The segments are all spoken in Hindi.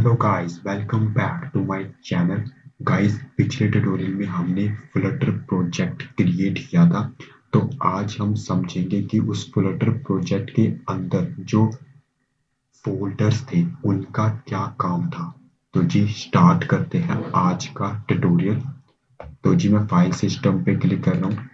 Hello guys, welcome back to my channel. Guys, पिछले ट्यूटोरियल में हमने फ्लटर प्रोजेक्ट क्रिएट किया था। तो आज हम समझेंगे कि उस फ्लटर प्रोजेक्ट के अंदर जो फोल्डर्स थे उनका क्या काम था। तो जी स्टार्ट करते हैं आज का ट्यूटोरियल। तो जी मैं फाइल सिस्टम पे क्लिक कर रहा हूँ।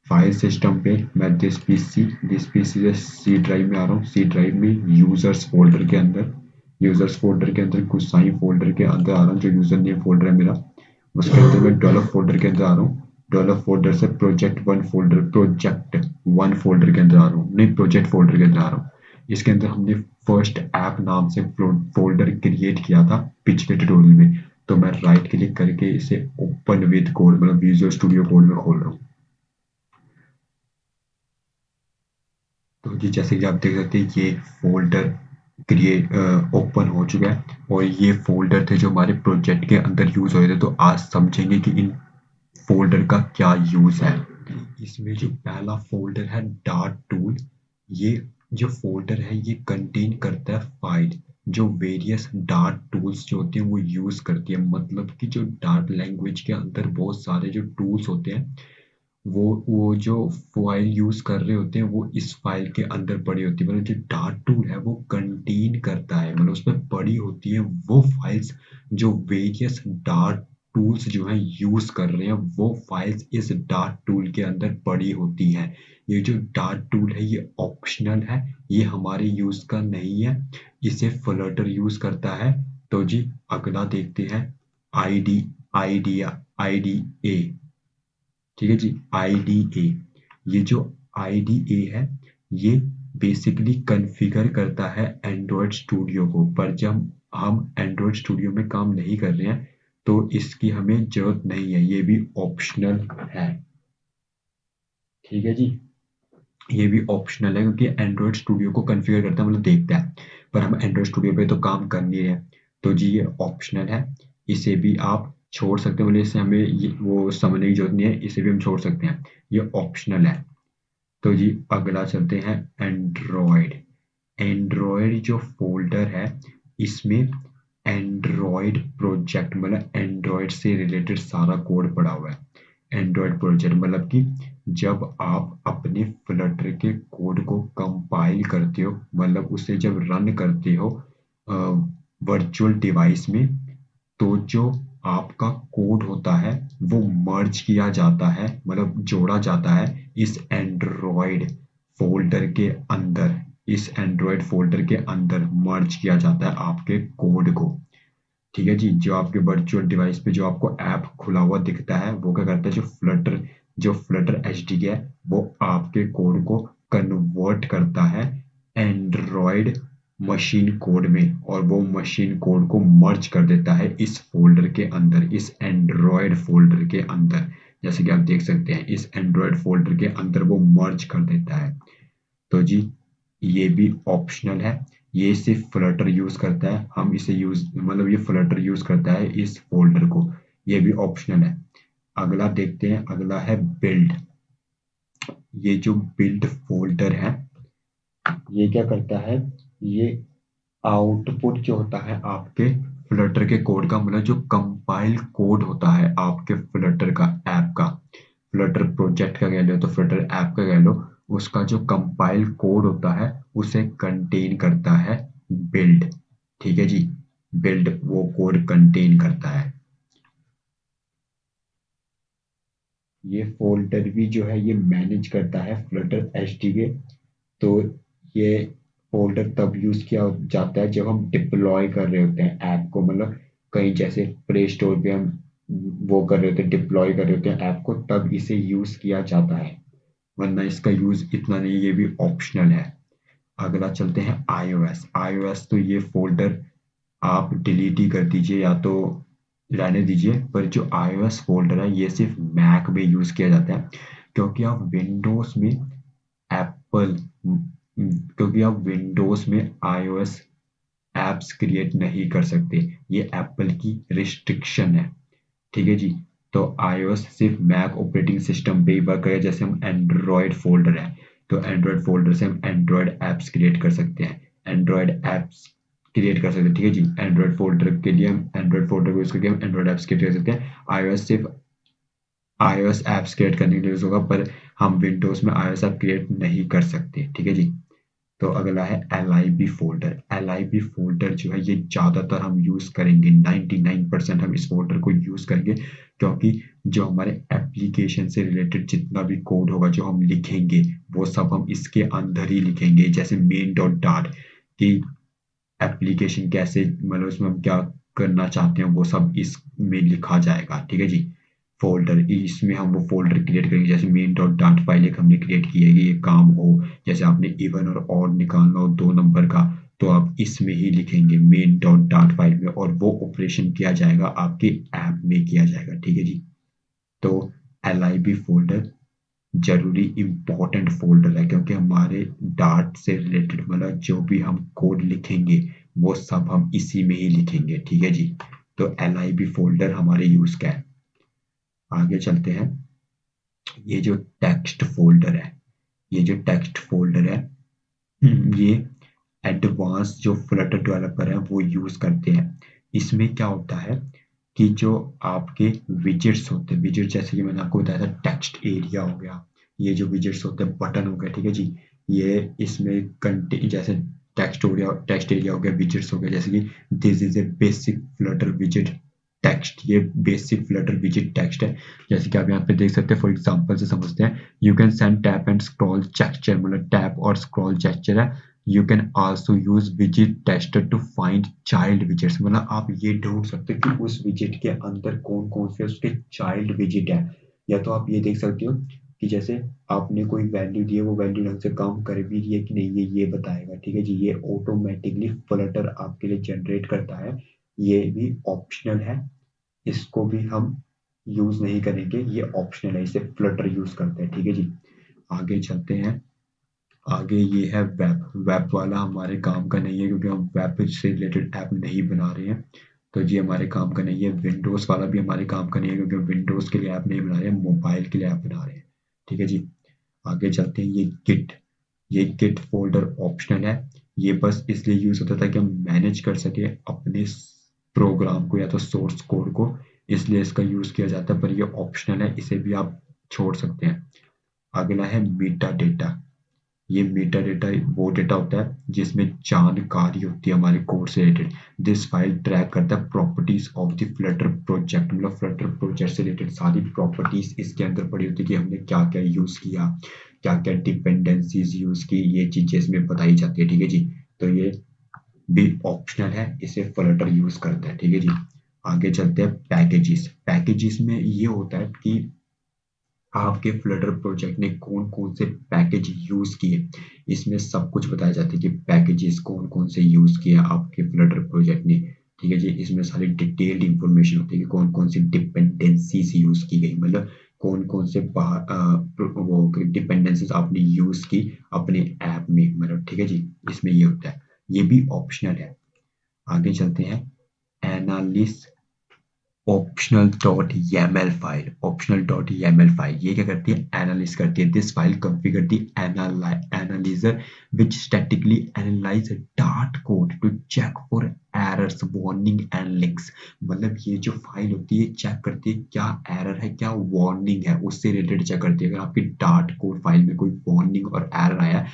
फाइल सिस्टम पे मैं दिस पीसी से सी ड्राइव में आ रहा हूँ। सी ड्राइव में यूजर्स फोल्डर के अंदर गुसाई फोल्डर के अंदर आ रहा हूँ, जो यूजर नेम फोल्डर है मेरा। उसके अंदर मैं डेवलप फोल्डर के अंदर आ रहा हूँ। डेवलप फोल्डर से प्रोजेक्ट वन फोल्डर के अंदर आ रहा हूँ, नहीं प्रोजेक्ट फोल्डर के अंदर आ रहा हूँ। इसके अंदर हमने फर्स्ट ऐप नाम से फोल्डर क्रिएट किया था पिछले ट्यूटोरियल में। तो मैं राइट क्लिक करके इसे ओपन विद कोड मतलब विजुअल स्टूडियो कोड में खोल रहा हूँ। तो जी जैसे कि आप देख सकते हैं ये फोल्डर क्रिएट ओपन हो चुका है, और ये फोल्डर थे जो हमारे प्रोजेक्ट के अंदर यूज हो रहे थे। तो आज समझेंगे कि इन फोल्डर का क्या यूज है। इसमें जो पहला फोल्डर है डार्ट टूल, ये जो फोल्डर है ये कंटेन करता है फाइल जो वेरियस डार्ट टूल्स जो होते हैं वो यूज करती है। मतलब कि जो डार्ट लैंग्वेज के अंदर बहुत सारे जो टूल्स होते हैं, वो जो फाइल यूज कर रहे होते हैं वो इस फाइल के अंदर पड़ी होती है। मतलब जो डार्ट टूल है वो कंटेन करता है, मतलब उसमें पड़ी होती है वो फाइल्स जो वेरियस डार्ट टूल्स जो है यूज कर रहे हैं, वो फाइल्स इस डार्ट टूल के अंदर पड़ी होती है। ये जो डार्ट टूल है ये ऑप्शनल है, ये हमारे यूज का नहीं है, इसे फ्लटर यूज करता है। तो जी अगला देखते हैं आईडी आईडिया आईडीए। ठीक है जी, IDE। ये जो IDE है ये बेसिकली कॉन्फ़िगर करता है एंड्रॉयड स्टूडियो को, पर जब हम एंड्रॉयड स्टूडियो में काम नहीं कर रहे हैं तो इसकी हमें जरूरत नहीं है, ये भी ऑप्शनल है। ठीक है जी, ये भी ऑप्शनल है क्योंकि एंड्रॉयड स्टूडियो को कॉन्फ़िगर करता है, मतलब देखता है, पर हम एंड्रॉयड स्टूडियो पे तो काम कर नहीं रहे। तो जी ये ऑप्शनल है, इसे भी आप छोड़ सकते हैं, मतलब इससे हमें वो समझने की जरूरत नहीं है, इसे भी हम छोड़ सकते हैं, ये ऑप्शनल है। तो जी अगला चलते हैं एंड्रॉयड। एंड्रॉयड जो फोल्डर है इसमें एंड्रॉयड प्रोजेक्ट मतलब एंड्रॉयड से रिलेटेड सारा कोड पड़ा हुआ है। एंड्रॉयड प्रोजेक्ट मतलब कि जब आप अपने फ्लटर के कोड को कंपाइल करते हो, मतलब उसे जब रन करते हो वर्चुअल डिवाइस में, तो जो आपका कोड होता है वो मर्ज किया जाता है, मतलब जोड़ा जाता है इस एंड्रॉयड फोल्डर के अंदर। इस एंड्रॉयड फोल्डर के अंदर मर्ज किया जाता है आपके कोड को। ठीक है जी, जो आपके वर्चुअल डिवाइस पे जो आपको ऐप खुला हुआ दिखता है वो क्या करता है, जो फ्लटर एचडी है वो आपके कोड को कन्वर्ट करता है एंड्रॉयड मशीन कोड में, और वो मशीन कोड को मर्ज कर देता है इस फोल्डर के अंदर, इस एंड्रॉयड फोल्डर के अंदर। जैसे कि आप देख सकते हैं इस एंड्रॉयड फोल्डर के अंदर वो मर्ज कर देता है। तो जी ये भी ऑप्शनल है, ये सिर्फ फ्लटर यूज करता है, हम इसे यूज मतलब ये फ्लटर यूज करता है इस फोल्डर को, ये भी ऑप्शनल है। अगला देखते हैं, अगला है बिल्ड। ये जो बिल्ड फोल्डर है ये क्या करता है, ये आउटपुट जो होता है आपके फ्लटर के कोड का, मतलब जो कंपाइल कोड होता है आपके फ्लटर का ऐप का, फ्लटर प्रोजेक्ट का कह लो तो फ्लटर ऐप का कह लो, उसका जो कंपाइल कोड होता है उसे कंटेन करता है बिल्ड। ठीक है जी, बिल्ड वो कोड कंटेन करता है। ये फोल्डर भी जो है ये मैनेज करता है फ्लटर एचडीके। तो ये फोल्डर तब यूज किया जाता है जब हम डिप्लॉय कर रहे होते हैं ऐप को, मतलब कहीं जैसे प्ले स्टोर पे हम वो कर रहे होते हैं, डिप्लॉय कर रहे होते हैं ऐप को, तब इसे यूज किया जाता है, वरना इसका यूज इतना नहीं, ये भी ऑप्शनल है। अगला चलते हैं iOS। iOS तो ये फोल्डर आप डिलीट ही कर दीजिए या तो रहने दीजिए, पर जो iOS फोल्डर है ये सिर्फ मैक में यूज किया जाता है, क्योंकि आप विंडोज में एप्पल क्योंकि आप विंडोज में iOS एप्स क्रिएट नहीं कर सकते, ये एप्पल की रिस्ट्रिक्शन है। ठीक है जी, तो iOS सिर्फ मैक ऑपरेटिंग सिस्टम पे ही वर्क करेगा, जैसे हम एंड्रॉयड फोल्डर है तो एंड्रॉयड फोल्डर से हम एंड्रॉयड एप्स क्रिएट कर सकते हैं। एंड्रॉयड एप्स क्रिएट कर सकते हैं, ठीक है जी। एंड्रॉइड फोल्डर के लिए हम एंड्रॉइड फोल्डर को यूज करके हम एंड्रॉइड ऐप्स क्रिएट कर सकते हैं। iOS सिर्फ iOS ऐप्स क्रिएट करने के लिए यूज होगा, पर हम विंडोज में iOS ऐप क्रिएट नहीं कर सकते, ठीक है जी। तो अगला है LIB फोल्डर। LIB फोल्डर जो है ये ज़्यादातर हम यूज़ करेंगे, 99% हम इस फोल्डर को यूज़ करेंगे, क्योंकि जो हमारे एप्लीकेशन से रिलेटेड जितना भी कोड होगा जो हम लिखेंगे वो सब हम इसके अंदर ही लिखेंगे। जैसे मेन डॉट डाट की एप्लीकेशन कैसे, मतलब उसमें हम क्या करना चाहते हैं वो सब इसमें लिखा जाएगा, ठीक है जी। फोल्डर, इसमें हम वो फोल्डर क्रिएट करेंगे। जैसे मेन डॉट डाट फाइल एक हमने क्रिएट की है कि ये काम हो, जैसे आपने इवन और ऑड निकालना हो 2 नंबर का, तो आप इसमें ही लिखेंगे मेन डॉट डाट फाइल में, और वो ऑपरेशन किया जाएगा आपके ऐप में किया जाएगा, ठीक है जी। तो LIB फोल्डर जरूरी इम्पोर्टेंट फोल्डर है, क्योंकि हमारे डाट से रिलेटेड मतलब जो भी हम कोड लिखेंगे वो सब हम इसी में ही लिखेंगे, ठीक है जी। तो LIB फोल्डर हमारे यूज का है। आगे चलते हैं। ये जो टेक्स्ट फोल्डर है, ये जो टेक्स्ट फोल्डर है, ये एडवांस जो फ्लटर डेवलपर है वो यूज करते हैं। इसमें क्या होता है कि जो आपके विजेट्स होते हैं, विजेट जैसे कि मैंने आपको बताया था, टेक्स्ट एरिया हो गया, ये जो विजेट्स होते हैं, बटन हो गया, ठीक है जी। ये इसमें कंटे जैसे टेक्स्ट एरिया हो गया, विजेट्स हो गया, जैसे कि this is a basic flutter विजेट टेक्स्ट, ये बेसिक फ्लटर विजेट टेक्स्ट है। जैसे कि आप यहाँ पे देख सकते हैं, फॉर एग्जांपल से समझते हैं, you can send tap and scroll gesture, मतलब टैप और स्क्रॉल जेस्चर है। यू कैन आल्सो यूज विजेट tester to find child widgets, मतलब आप ये ढूंढ सकते हो कि उस विजेट के अंदर कौन कौन से उसके चाइल्ड विजेट है। या तो आप ये देख सकते हो कि जैसे आपने कोई वैल्यू दी है, वो वैल्यू ढंग से काम कर भी रही है कि नहीं, ये बताएगा, ठीक है जी। ये ऑटोमेटिकली फ्लटर आपके लिए जनरेट करता है, ये भी ऑप्शनल है, इसको भी हम यूज नहीं करेंगे, ये ऑप्शनल है, इसे फ्लटर यूज करते हैं, ठीक है जी। आगे चलते हैं। आगे ये है वेब। वेब वाला हमारे काम का नहीं है, क्योंकि हम वेब से रिलेटेड ऐप नहीं बना रहे हैं, तो ये हमारे काम का नहीं है। विंडोज़ वाला भी हमारे काम का नहीं है, क्योंकि विंडोज़ के लिए ऐप नहीं बना रहे हैं, मोबाइल के लिए ऐप बना रहे हैं, ठीक है जी। आगे चलते हैं। ये गिट फोल्डर ऑप्शनल है। ये बस इसलिए यूज होता था कि हम मैनेज कर सके अपने प्रोग्राम को या तो सोर्स कोड को, इसलिए इसका यूज किया जाता है, पर ये ऑप्शनल है, इसे भी आप छोड़ सकते हैं। अगला है मीटा डेटा। ये मेटा डेटा वो डेटा होता है जिसमें जानकारी होती है हमारे कोड से रिलेटेड। दिस फाइल ट्रैक करता है properties of the Flutter project, मतलब फ्लटर प्रोजेक्ट से रिलेटेड सारी प्रॉपर्टीज इसके अंदर पड़ी होती है, कि हमने क्या क्या यूज किया, क्या क्या डिपेंडेंसीज यूज की, ये चीजें इसमें बताई जाती है, ठीक है जी। तो ये भी ऑप्शनल है, इसे फ्लटर यूज करता है, ठीक है जी। आगे चलते हैं। पैकेजेस। पैकेजेस में ये होता है कि आपके फ्लटर प्रोजेक्ट ने कौन कौन से पैकेज यूज किए, इसमें सब कुछ बताया जाता है कि पैकेजेस कौन कौन से यूज किए आपके फ्लटर प्रोजेक्ट ने, ठीक है जी। इसमें सारी डिटेल्ड इंफॉर्मेशन होती है कि कौन कौन सी डिपेंडेंसीज यूज की गई, मतलब कौन कौन से वो डिपेंडेंसीज आपने यूज की अपने ऐप में, मतलब ठीक है जी। इसमें ये होता है, ये भी ऑप्शनल है। आगे चलते हैं। Analysis optional dot YAML file. Optional dot YAML file ये क्या करती है, एनालिस करती है। This file configure the analyser which statically analyze Dart code to check for errors, warning and links। मतलब ये जो फाइल होती है चेक करती है क्या एरर है, क्या वार्निंग है, उससे रिलेटेड चेक करती है। अगर आपकी डार्ट कोड फाइल में कोई वार्निंग और एरर आया है,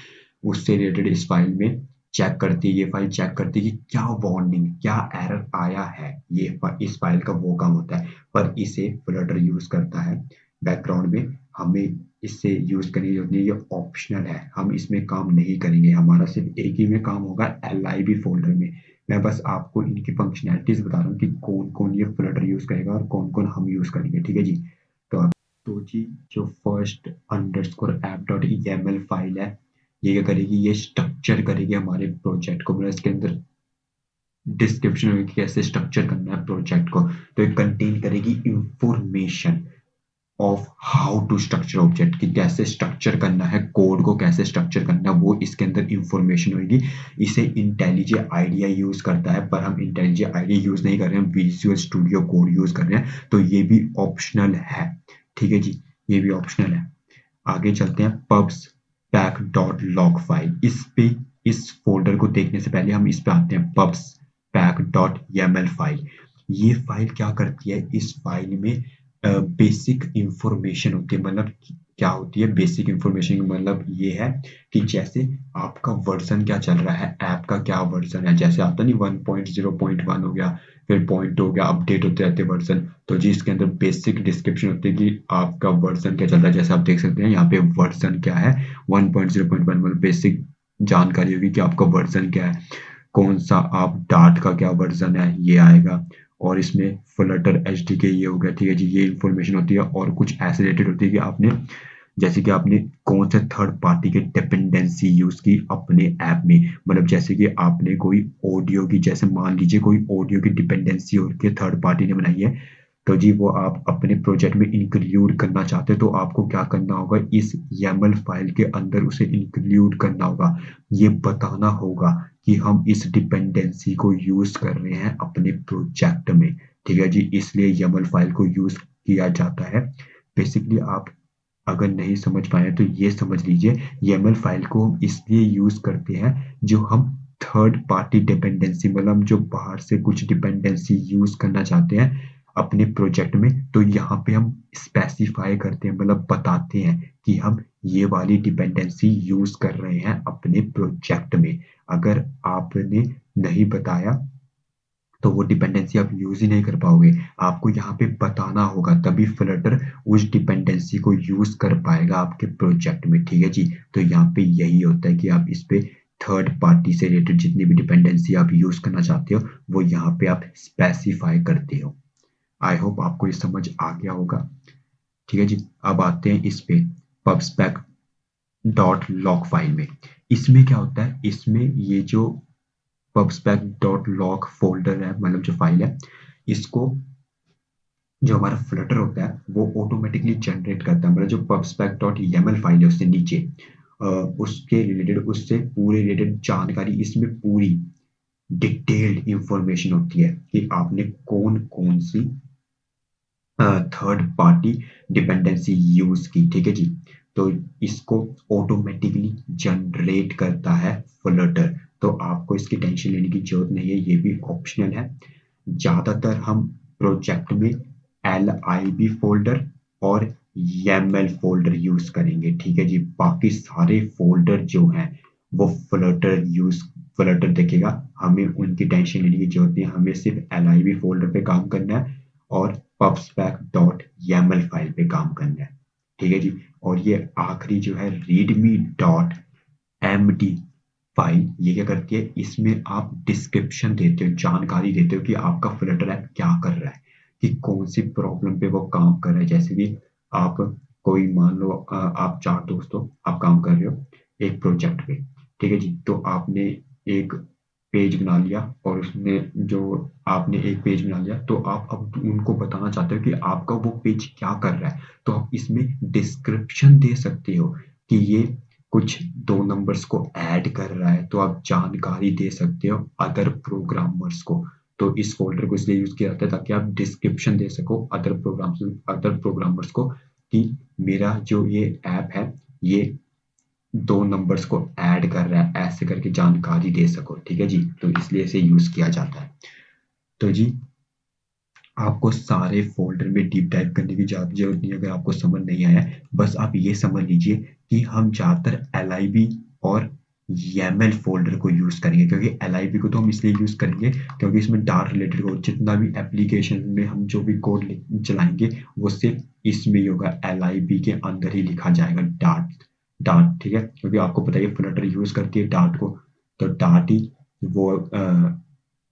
उससे रिलेटेड इस फाइल में चेक करती है, ये फाइल चेक करती है कि क्या वार्निंग, क्या एरर आया है, ये इस फाइल का वो काम होता है। पर इसे फ्लटर यूज करता है बैकग्राउंड में, हमें इससे यूज करने की जरूरत नहीं, ये ऑप्शनल है, हम इसमें काम नहीं करेंगे, हमारा सिर्फ एक ही में काम होगा, LIB फोल्डर में। मैं बस आपको इनकी फंक्शनैलिटीज बता रहा हूँ कि कौन कौन ये फ्लटर यूज करेगा और कौन कौन हम यूज करेंगे, ठीक है जी। तो जी जो first underscore app dot YAML file है, ये क्या करेगी, ये स्ट्रक्चर करेगी हमारे प्रोजेक्ट को, मतलब इसके अंदर डिस्क्रिप्शन में कि कैसे स्ट्रक्चर करना है प्रोजेक्ट को। तो ये कंटेन करेगी information of how to structure object, कि कैसे स्ट्रक्चर करना है, कोड को कैसे स्ट्रक्चर करना है, वो इसके अंदर इंफॉर्मेशन होगी। इसे इंटेलिजे आईडिया यूज करता है, पर हम इंटेलिजे आईडिया यूज नहीं कर रहे हैं, विजुअल स्टूडियो कोड यूज कर रहे हैं, तो ये भी ऑप्शनल है, ठीक है जी। ये भी ऑप्शनल है। आगे चलते हैं। pubs pack.log फाइल, इस पे इस फोल्डर को देखने से पहले हम इस पे आते हैं, pubspec.yaml फाइल। ये फाइल क्या करती है, इस फाइल में बेसिक इंफॉर्मेशन होती है। मतलब क्या होती है बेसिक इंफॉर्मेशन, मतलब ये है कि जैसे आपका वर्जन क्या चल रहा है, ऐप का क्या वर्जन है, जैसे आता नहीं 1.0.1 हो गया, फिर पॉइंट हो गया, अपडेट होते रहते वर्जन। तो जी इसके अंदर बेसिक डिस्क्रिप्शन होती है कि आपका वर्जन क्या चल रहा है। जैसे आप देख सकते हैं यहाँ पे वर्जन क्या है 1.0.1, मतलब बेसिक जानकारी होगी कि आपका वर्जन क्या है, कौन सा आप डार्ट का क्या वर्जन है ये आएगा, और इसमें फ्लटर एचडीके ये हो गया, ठीक है जी, ये इंफॉर्मेशन होती है। और कुछ ऐसे रिलेटेड होती है कि आपने जैसे कि आपने कौन से थर्ड पार्टी के डिपेंडेंसी यूज की अपने ऐप में, मतलब जैसे कि आपने कोई ऑडियो की, जैसे मान लीजिए कोई ऑडियो की डिपेंडेंसी और के थर्ड पार्टी ने बनाई है, तो जी वो आप अपने प्रोजेक्ट में इंक्लूड करना चाहते हैं, तो आपको क्या करना होगा, इस YAML फाइल के अंदर उसे इंक्लूड करना होगा। ये बताना होगा कि हम इस डिपेंडेंसी को यूज कर रहे हैं अपने प्रोजेक्ट में, ठीक है जी, इसलिए YAML फाइल को यूज किया जाता है। बेसिकली आप अगर नहीं समझ पाए तो ये समझ लीजिए, YAML फाइल को हम इसलिए यूज करते हैं जो हम थर्ड पार्टी डिपेंडेंसी, मतलब जो बाहर से कुछ डिपेंडेंसी यूज करना चाहते हैं अपने प्रोजेक्ट में, तो यहाँ पे हम स्पेसिफाई करते हैं, मतलब बताते हैं कि हम ये वाली डिपेंडेंसी यूज कर रहे हैं अपने प्रोजेक्ट में। अगर आपने नहीं बताया तो वो डिपेंडेंसी आप यूज ही नहीं कर पाओगे। आपको यहाँ पे बताना होगा, तभी फ्लटर उस डिपेंडेंसी को यूज कर पाएगा आपके प्रोजेक्ट में, ठीक है जी। तो यहाँ पे यही होता है कि आप इस पे थर्ड पार्टी से रिलेटेड जितनी भी डिपेंडेंसी आप यूज करना चाहते हो वो यहाँ पे आप स्पेसिफाई करते हो। आई होप आपको ये समझ आ गया होगा, ठीक है जी। अब आते हैं इस पे पबस्पेक डॉट लॉग फाइल में। इसमें क्या होता है, इसमें ये जो पबस्पेक डॉट लॉग फोल्डर है, मतलब जो फाइल है, इसको जो हमारा फ्लटर होता है वो ऑटोमेटिकली जनरेट करता है। मतलब जो पबस्पेक डॉट YAML फाइल है उससे नीचे उसके रिलेटेड, उससे पूरे रिलेटेड जानकारी इसमें पूरी डिटेल्ड इंफॉर्मेशन होती है कि आपने कौन कौन सी थर्ड पार्टी डिपेंडेंसी यूज की, ठीक है जी। तो इसको ऑटोमेटिकली जनरेट करता है फ्लटर, तो आपको इसकी टेंशन लेने की जरूरत नहीं है, ये भी ऑप्शनल है। ज्यादातर हम प्रोजेक्ट में LIB फोल्डर और YAML फोल्डर यूज करेंगे, ठीक है जी। बाकी सारे फोल्डर जो हैं वो फ्लटर देखेगा, हमें उनकी टेंशन लेने की जरूरत नहीं है, हमें सिर्फ LIB फोल्डर पे काम करना है और pubspec.yaml फाइल पे काम करना है, ठीक है जी। और ये आखिरी जो है readme.md फाइल, ये क्या करती है, इसमें आप डिस्क्रिप्शन देते हो, जानकारी देते हो कि आपका फ्लटर ऐप क्या कर रहा है, कि कौन सी प्रॉब्लम पे वो काम कर रहा है। जैसे कि आप कोई मान लो आप चार दोस्तों आप काम कर रहे हो एक प्रोजेक्ट पे, ठीक है जी। तो आपने एक पेज बना लिया, और उसमें जो आपने एक पेज बना लिया, तो आप अब उनको बताना चाहते हो कि आपका वो पेज क्या कर रहा है, तो आप इसमें डिस्क्रिप्शन दे सकते हो कि ये कुछ दो नंबर्स को ऐड कर रहा है, तो आप जानकारी दे सकते हो अदर प्रोग्रामर्स को। तो इस फोल्डर को इसलिए यूज किया जाता है ताकि आप डिस्क्रिप्शन दे सको अदर प्रोग्रामर्स को कि मेरा जो ये ऐप है ये दो नंबर्स को ऐड कर रहा है, ऐसे करके जानकारी दे सको, ठीक है जी। तो इसलिए इसे यूज किया जाता है। तो जी आपको सारे फोल्डर में डीप डाइव करने की जरूरत नहीं है अगर आपको समझ नहीं आया। बस आप ये समझ लीजिए कि हम ज्यादातर LIB और YAML फोल्डर को यूज करेंगे, क्योंकि LIB को तो हम इसलिए यूज करेंगे क्योंकि इसमें डार्ट रिलेटेड कोड, जितना भी एप्लीकेशन में हम जो भी कोड चलाएंगे वो सिर्फ इसमें ही होगा, LIB के अंदर ही लिखा जाएगा डार्ट डार्ट, ठीक है। क्योंकि आपको पता है फ्लटर यूज करती है डार्ट को, तो डार्ट ही वो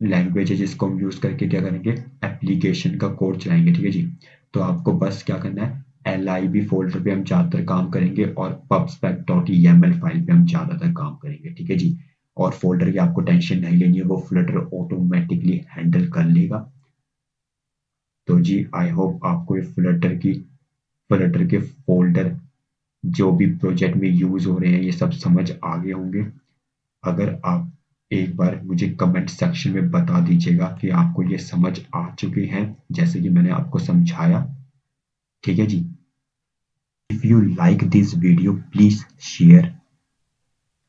लैंग्वेज है जिसको हम यूज करके क्या करेंगे, एप्लीकेशन का कोड चलाएंगे, ठीक है जी। तो आपको बस क्या करना है, LIB फोल्डर पे हम ज्यादातर काम करेंगे और pubspec.yaml फाइल पे हम ज्यादातर काम करेंगे, ठीक है जी। और फोल्डर की आपको टेंशन नहीं लेनी है, वो फ्लटर ऑटोमेटिकली हैंडल कर लेगा। तो जी आई होप आपको ये फ्लटर के फोल्डर जो भी प्रोजेक्ट में यूज हो रहे हैं ये सब समझ आ गए होंगे। अगर आप एक बार मुझे कमेंट सेक्शन में बता दीजिएगा कि आपको ये समझ आ चुके हैं जैसे कि मैंने आपको समझाया, ठीक है जी। If you like this video please share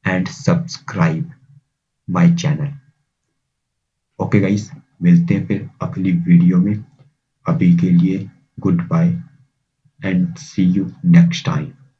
and subscribe my channel. Okay guys, मिलते हैं फिर अगली वीडियो में। अभी के लिए good bye and see you next time.